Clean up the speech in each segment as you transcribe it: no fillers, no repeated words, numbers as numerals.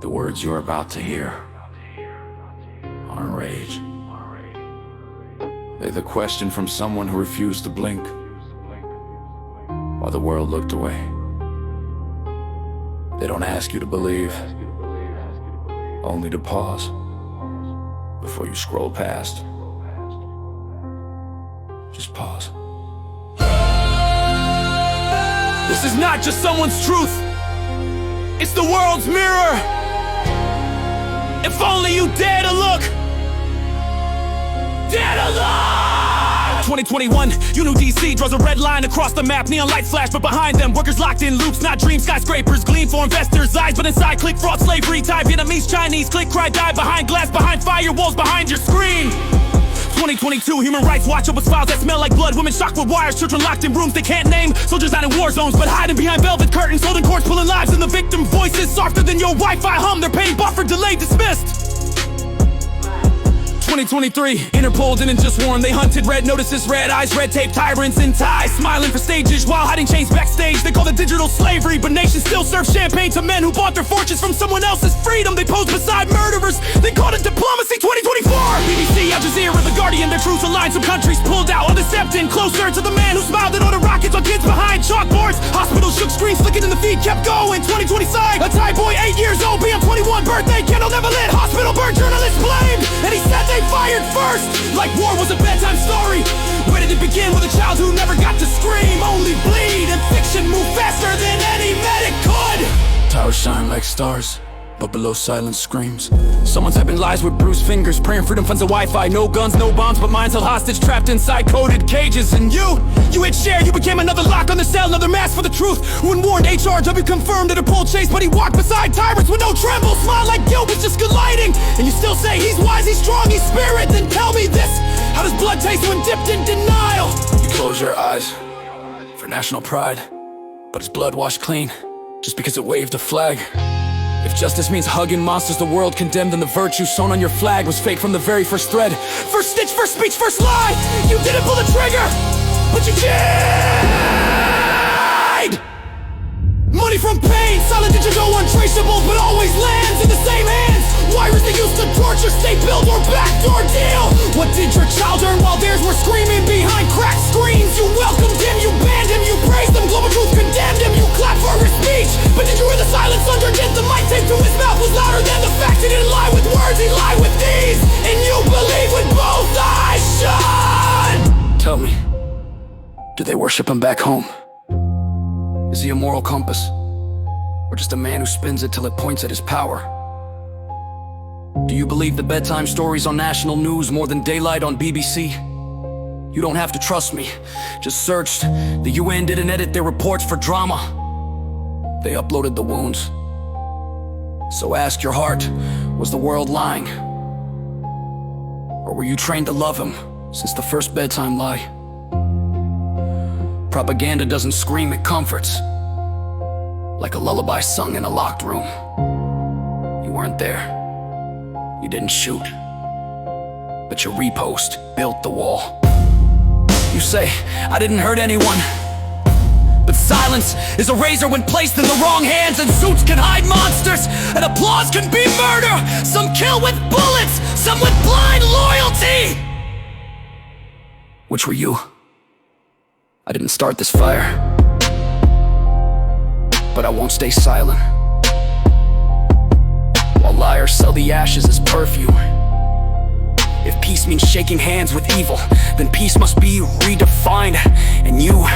The words you're about to hear aren't rage. They're the question from someone who refused to blink while the world looked away. They don't ask you to believe, only to pause before you scroll past. Just pause. This is not just someone's truth. It's the world's mirror. If only you dare to look. Dare to look! 2021, you knew DC draws a red line across the map. Neon lights flash, but behind them, workers locked in loops, not dreams. Skyscrapers gleam for investors' eyes, but inside click fraud, slavery, Thai, Vietnamese, Chinese, click, cry, die behind glass, behind firewalls, behind your screen. 2022, Human Rights Watch opens files that smell like blood. Women shocked with wires, children locked in rooms they can't name. Soldiers out in war zones, but hiding behind velvet curtains. Holding courts, pulling lives, and the victim voices softer than your Wi-Fi hum. They're paying buffer, delayed, dismissed. 2023, Interpol didn't just warn. They hunted red notices, red eyes, red tape, tyrants in ties, smiling for stages while hiding chains backstage. They call it digital slavery, but nations still serve champagne to men who bought their fortunes from someone else's freedom. They pose beside murderers, they called it diplomacy. 2024, BBC, Al Jazeera, The Guardian, their truths aligned. Some countries pulled out, others stepped in closer to the man who smiled at all the rockets on kids behind chalkboards. Hospitals shook, screens flicking in the feed kept going. 2020 side, a Thai boy 8 years old, BM 21 birthday, candle never lit. Hospital burn, journalists blamed, and he said they fired first, like war was a bedtime story. Where did it begin with a child who never got to scream, only bleed, and fiction moved faster than any medic could? Towers shine like stars, but below silence screams. Someone's typing lies with bruised fingers, praying freedom funds the Wi-Fi. No guns, no bombs, but minds held hostage, trapped inside coded cages. And you hit share, you became another lock on the cell, another mask for the truth. When warned, HRW confirmed that a pole chase, but he walked beside tyrants with no tremble. Smile like guilt was just gliding, and you still say he's wise, he's strong, he's spirit. Then tell me this, how does blood taste when dipped in denial? You close your eyes for national pride, but his blood washed clean, just because it waved a flag. If justice means hugging monsters the world condemned, then the virtue sewn on your flag was fake from the very first thread. First stitch, first speech, first lie. You didn't pull the trigger, but you died. Money from pain, silent digital, untraceable, but always lands in the same hands. Wires they used to torture, state build or backdoor deal. What did your child earn while theirs were screaming behind cracked screens? You welcomed him, you banned him, you praised him. Global truth condemned him, you clapped for his speech. But did you hear the silence underneath? The mic taped to his mouth was louder than the facts. He didn't lie with words, he lied with deeds. And you believe with both eyes shut. Tell me, do they worship him back home? Is he a moral compass? Or just a man who spins it till it points at his power? Do you believe the bedtime stories on national news more than daylight on BBC? You don't have to trust me. Just search. The UN didn't edit their reports for drama. They uploaded the wounds. So ask your heart, was the world lying? Or were you trained to love him since the first bedtime lie? Propaganda doesn't scream, it comforts. Like a lullaby sung in a locked room. You weren't there. You didn't shoot. But your repost built the wall. You say, I didn't hurt anyone. But silence is a razor when placed in the wrong hands. And suits can hide monsters, and applause can be murder. Some kill with bullets, some with blind loyalty. Which were you? I didn't start this fire, but I won't stay silent. While liars sell the ashes as perfume. If peace means shaking hands with evil, then peace must be redefined. And you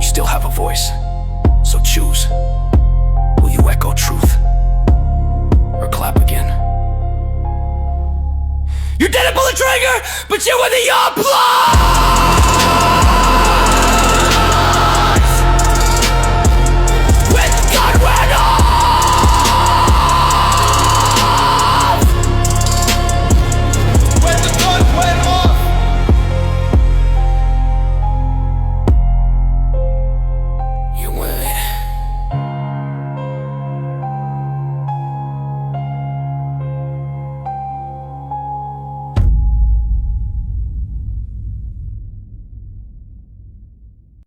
still have a voice, so choose. Will you echo truth, or clap again? You didn't pull the trigger, but you were the applause!